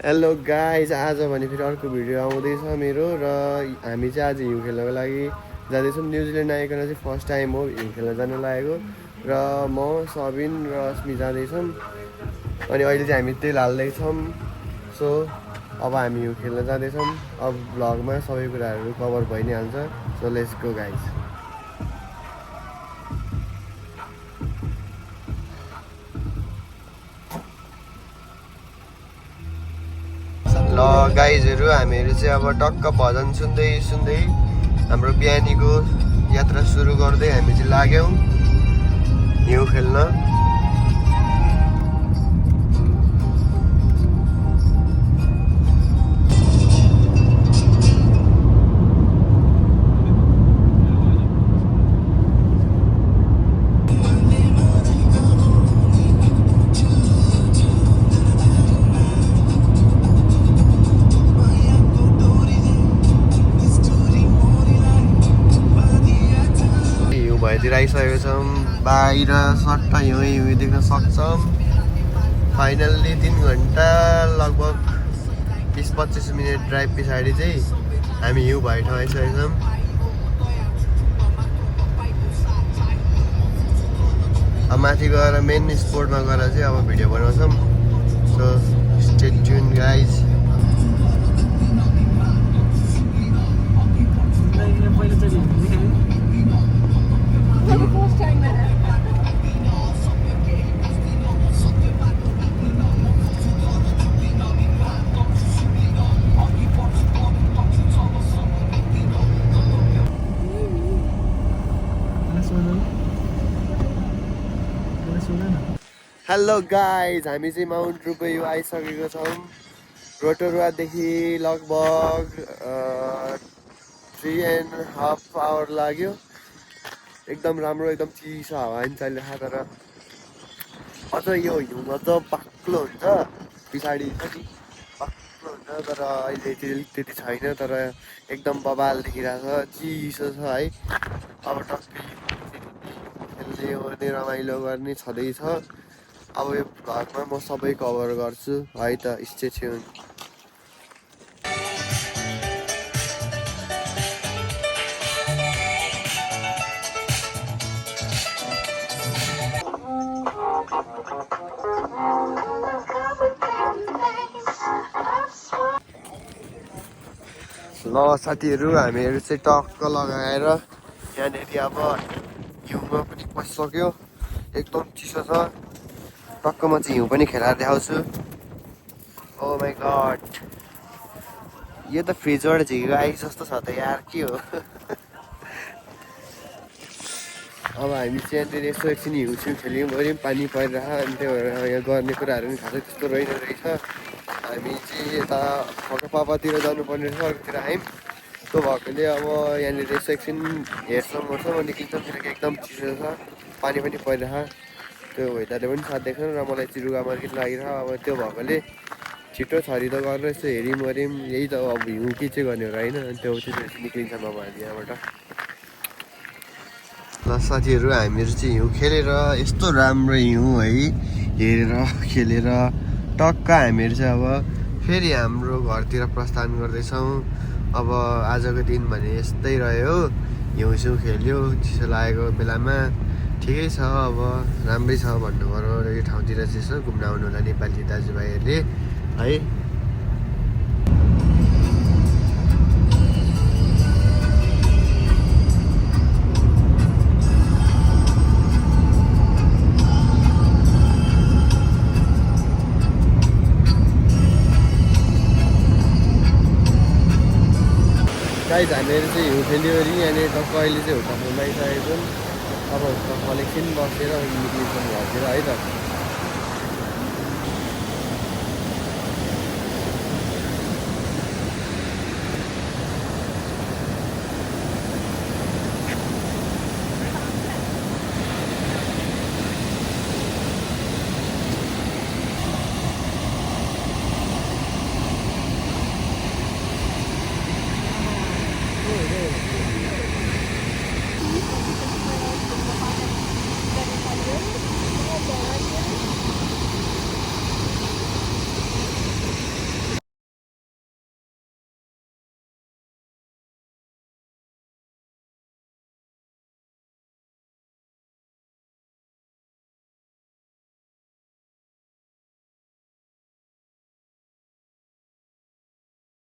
Hello guys, आज भने फेरि अर्को भिडियो आउँदैछ मेरो र हामी चाहिँ आज हिउँ खेल्नको लागि जाँदैछौँ। न्युजिल्यान्ड आइकन चाहिँ फर्स्ट टाइम हो हिउँ खेल्न जानु लागेको र म सबिन र अस्मी जाँदैछौँ। अनि अहिले चाहिँ हामी तेल हाल्दैछौँ। सो अब हामी हिउँ खेल्न जाँदैछौँ। अब भ्लगमा सबै कुराहरू कभर भइ नै हाल्छ। So let's go guys. ल गाइजहरू, हामीहरू चाहिँ अब टक्क भजन सुन्दै सुन्दै हाम्रो बिहानीको यात्रा सुरु गर्दै हामी चाहिँ लाग्यौँ हिउँ खेल्न। भएतिर आइसकेको छौँ। बाहिर सट्ट हिउँ देख्न सक्छौँ। फाइनल्ली 3 घन्टा लगभग 20-25 मिनट ड्राइभ पछाडि चाहिँ हामी हिउँ भए ठाउँ आइसकेको छौँ। अब माथि गएर मेन स्पोटमा गएर चाहिँ अब भिडियो बनाउँछौँ। So stay tune guys. Hello guys, हामी चाहिँ माउन्ट रुपयो आइसकेको छौँ। रोटोरुवादेखि लगभग 3.5 आवर लाग्यो। एकदम राम्रो, एकदम चिसो हावा पनि चलिरहेको। तर अझ यो हिउँ अझ बाक्लो हुन्छ, पछाडि पनि बाक्लो हुन्छ। तर अहिले त्यति छैन, तर एकदम बबाल देखिरहेको छ, चिसो छ है। अब टक्कै खेल्ने ओर्ने रमाइलो गर्ने छँदैछ। अब यो भ्लगमा म सबै कभर गर्छु है त, स्टे ट्युन। ल साथीहरू, हामीहरू चाहिँ टक्क लगाएर यहाँनिर अब हिउँमा पनि पसिसक्यो। एकदम चिसो छ। टक्क म चाहिँ हिउँ पनि खेलाएर देखाउँछु। ओ माई गड, यो त फ्रिजबाट झिकेको आइस जस्तो छ त यार, के हो। अब हामी चाहिँ यहाँनिर यसो एकछिन हिउँछिउँ खेल्यौँ गऱ्यौँ, पानी परिरह। अनि त्यो भएर यहाँ गर्ने कुराहरू पनि खासै त्यस्तो रहेन रहेछ। हामी चाहिँ यता पापातिर जानुपर्ने रहेछ, अर्कोतिर आयौँ। त्यो भएकोले अब यहाँनिर यसो एकछिन हेर्छौँ अनि निस्किन्छौँ, किनकि एकदम चिसो छ, पानी पनि परिरह। त्यो वेदरले पनि साथ देख्छन् र मलाई चाहिँ रुगा मार्केट लागिरह। अब त्यो भएकोले छिटो छरी त गरेर यसो हेऱ्यौँ गऱ्यौँ। यही त अब हिउँ के चाहिँ गर्ने हो होइन। अनि त्यो चाहिँ निक्लिन्छौँ अब हामी यहाँबाट। ल साथीहरू, हामीहरू चाहिँ हिउँ खेलेर यस्तो राम्रो हिउँ है हेरेर खेलेर टक्क हामीहरू चाहिँ अब फेरि हाम्रो घरतिर प्रस्थान गर्दैछौँ। अब आजको दिन भने यस्तै रह्यो, हिउँसिउँ खेल्यो चिसो लागेको बेलामा। ठिकै छ, अब राम्रै छ भन्नु पर्यो। यो ठाउँतिर चाहिँ यसो घुम्न आउनु होला नेपाली दाजुभाइहरूले है। गाइज, हामीहरू चाहिँ हिउँ खेल्यो अरे यहाँनिर टक्क अहिले चाहिँ हुर्का फुल्न आइसकेको छौँ। अब हुर्का फल एकछिन बसेर निक्लिन्छौँ घरतिर है त।